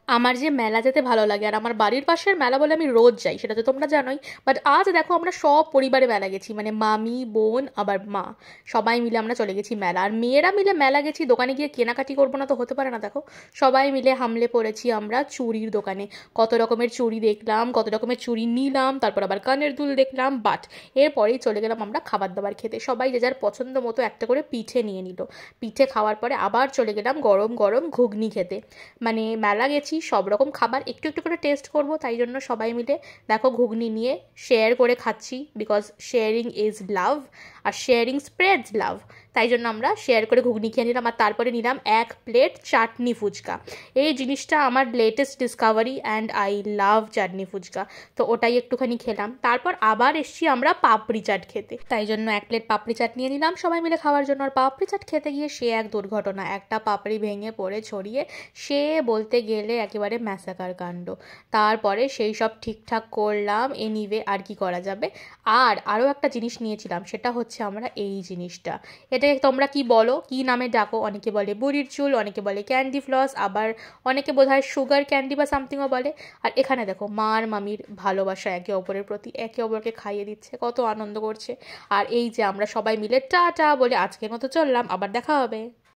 আমার যে মেলা যেতে ভালো লাগে, আর আমার বাড়ির পাশের মেলা বলে আমি রোজ যাই, সেটা তো তোমরা জানোই। বাট আজ দেখো আমরা সব পরিবারে মেলা গেছি, মানে মামি, বোন, আবার মা, সবাই মিলে আমরা চলে গেছি মেলা। আর মেয়েরা মিলে মেলা গেছি, দোকানে গিয়ে কেনাকাটি করবো না তো হতে পারে না। দেখো সবাই মিলে হামলে পড়েছি আমরা চুড়ির দোকানে। কত রকমের চুড়ি দেখলাম, কত রকমের চুড়ি নিলাম, তারপর আবার কানের দুল দেখলাম। বাট এরপরেই চলে গেলাম আমরা খাবার দাবার খেতে। সবাই যে যার পছন্দ মতো একটা করে পিঠে নিয়ে নিল। পিঠে খাওয়ার পরে আবার চলে গেলাম গরম গরম ঘুগনি খেতে। মানে মেলা গেছি, সব রকম খাবার একটু একটু করে টেস্ট করব, তাই জন্য সবাই মিলে দেখো ঘুগনি নিয়ে শেয়ার করে খাচ্ছি, বিকজ শেয়ারিং ইজ লাভ, আর শেয়ারিং স্প্রেডস লাভ। তাই জন্য আমরা শেয়ার করে ঘুগনি খেয়ে নিলাম, আর তারপরে নিলাম এক প্লেট চাটনি ফুচকা। এই জিনিসটা আমার latest discovery, and I love chutney phuchka. তো ওটাই একটুখানি খেলাম, তারপর আবার এসছি আমরা পাপড়ি চাট খেতে। তাই জন্য এক প্লেট পাপড়ি চাট নিয়ে নিলাম সবাই মিলে খাওয়ার জন্য। আর পাপড়ি চাট খেতে গিয়ে সে এক দুর্ঘটনা, একটা পাপড়ি ভেঙে পড়ে ছড়িয়ে সে বলতে গেলে একেবারে ম্যাসাকার কাণ্ড। তারপরে সেই সব ঠিকঠাক করলাম, এনিওয়ে আর কি করা যাবে। আর আরও একটা জিনিস নিয়েছিলাম, সেটা হচ্ছে আমরা এই জিনিসটা, এটাকে তোমরা কি বলো, কি নামে ডাকো? অনেকে বলে বুড়ির চুল, অনেকে বলে ক্যান্ডি ফ্লস, আবার অনেকে বোধহয় সুগার ক্যান্ডি বা সামথিংও বলে। আর এখানে দেখো মার মামির ভালোবাসা একে অপরের প্রতি, একে অপরকে খাইয়ে দিচ্ছে, কত আনন্দ করছে। আর এই যে আমরা সবাই মিলে টাটা বলে আজকের মতো চললাম, আবার দেখা হবে।